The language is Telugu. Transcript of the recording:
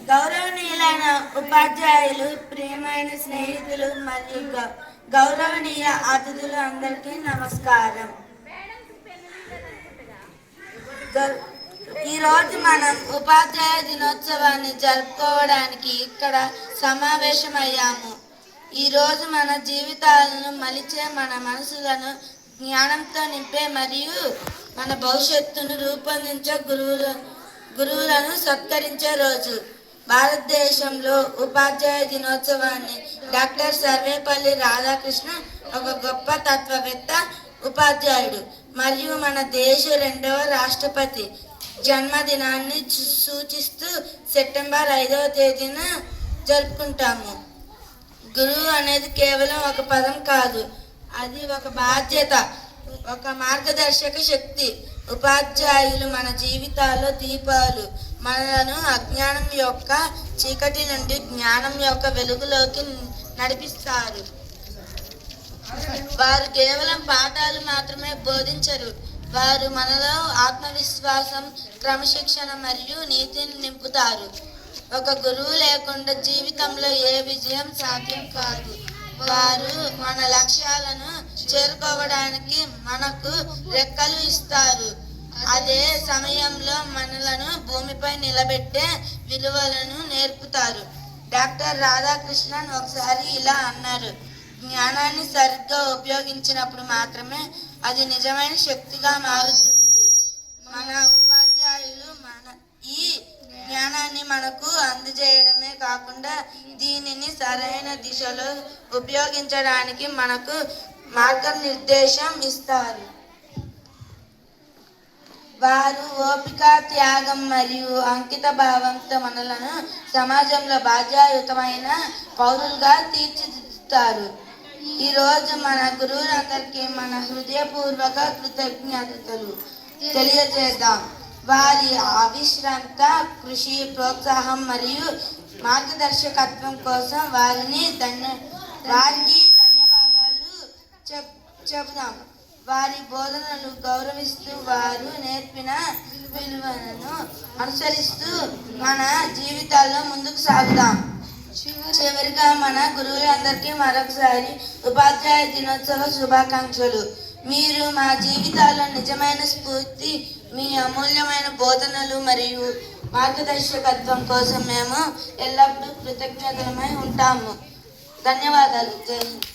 గౌరవనీయులైన ఉపాధ్యాయులు, ప్రియమైన స్నేహితులు మరియు గౌరవనీయ అతిథులు అందరికీ నమస్కారం. ఈరోజు మనం ఉపాధ్యాయ దినోత్సవాన్ని జరుపుకోవడానికి ఇక్కడ సమావేశమయ్యాము. ఈరోజు మన జీవితాలను మలిచే, మన మనసులను జ్ఞానంతో నింపే మరియు మన భవిష్యత్తును రూపొందించే గురువులను సత్కరించే రోజు. భారతదేశంలో ఉపాధ్యాయ దినోత్సవాన్ని డాక్టర్ సర్వేపల్లి రాధాకృష్ణన్ ఒక గొప్ప తత్వవేత్త, ఉపాధ్యాయుడు మరియు మన దేశ 2వ రాష్ట్రపతి జన్మదినాన్ని సూచిస్తూ సెప్టెంబర్ 5వ తేదీన జరుపుకుంటాము. గురువు అనేది కేవలం ఒక పదం కాదు, అది ఒక బాధ్యత, ఒక మార్గదర్శక శక్తి. ఉపాధ్యాయులు మన జీవితాల్లో దీపాలు, మనలను అజ్ఞానం యొక్క చీకటి నుండి జ్ఞానం యొక్క వెలుగులోకి నడిపిస్తారు. వారు కేవలం పాఠాలు మాత్రమే బోధించరు, వారు మనలో ఆత్మవిశ్వాసం, క్రమశిక్షణ మరియు నీతిని నింపుతారు. ఒక గురువు లేకుండా జీవితంలో ఏ విజయం సాధ్యం కాదు. వారు మన లక్ష్యాలను చేరుకోవడానికి మనకు రెక్కలు ఇస్తారు. అదే సమయంలో మనలను భూమిపై నిలబెట్టే విలువలను నేర్పుతారు. డాక్టర్ రాధాకృష్ణన్ ఒకసారి ఇలా అన్నారు: జ్ఞానాన్ని సరిగ్గా ఉపయోగించినప్పుడు మాత్రమే అది నిజమైన శక్తిగా మారుతుంది. మన ఉపాధ్యాయులు ఈ జ్ఞానాన్ని మనకు అందజేయడమే కాకుండా దీనిని సరైన దిశలో ఉపయోగించడానికి మనకు మార్గనిర్దేశం ఇస్తారు. వారు ఓపిక, త్యాగం మరియు అంకిత భావంతో మనలను సమాజంలో బాధ్యతాయుతమైన పౌరులుగా తీర్చిదిద్దుతారు. ఈరోజు మన గురువులందరికీ మన హృదయపూర్వక కృతజ్ఞతలు తెలియజేద్దాం. వారి అవిశ్రాంత కృషి, ప్రోత్సాహం మరియు మార్గదర్శకత్వం కోసం వారికి ధన్యవాదాలు చెబుదాం. వారి బోధనలు గౌరవిస్తూ, వారు నేర్పిన విలువలను అనుసరిస్తూ మన జీవితాల్లో ముందుకు సాగుదాం. చివరిగా మన గురువులందరికీ మరొకసారి ఉపాధ్యాయ దినోత్సవ శుభాకాంక్షలు. మీరు మా జీవితాల్లో నిజమైన స్ఫూర్తి, మీ అమూల్యమైన బోధనలు మరియు మార్గదర్శకత్వం కోసం మేము ఎల్లప్పుడూ కృతజ్ఞతలమై ఉంటాము. ధన్యవాదాలు. జై హింద్.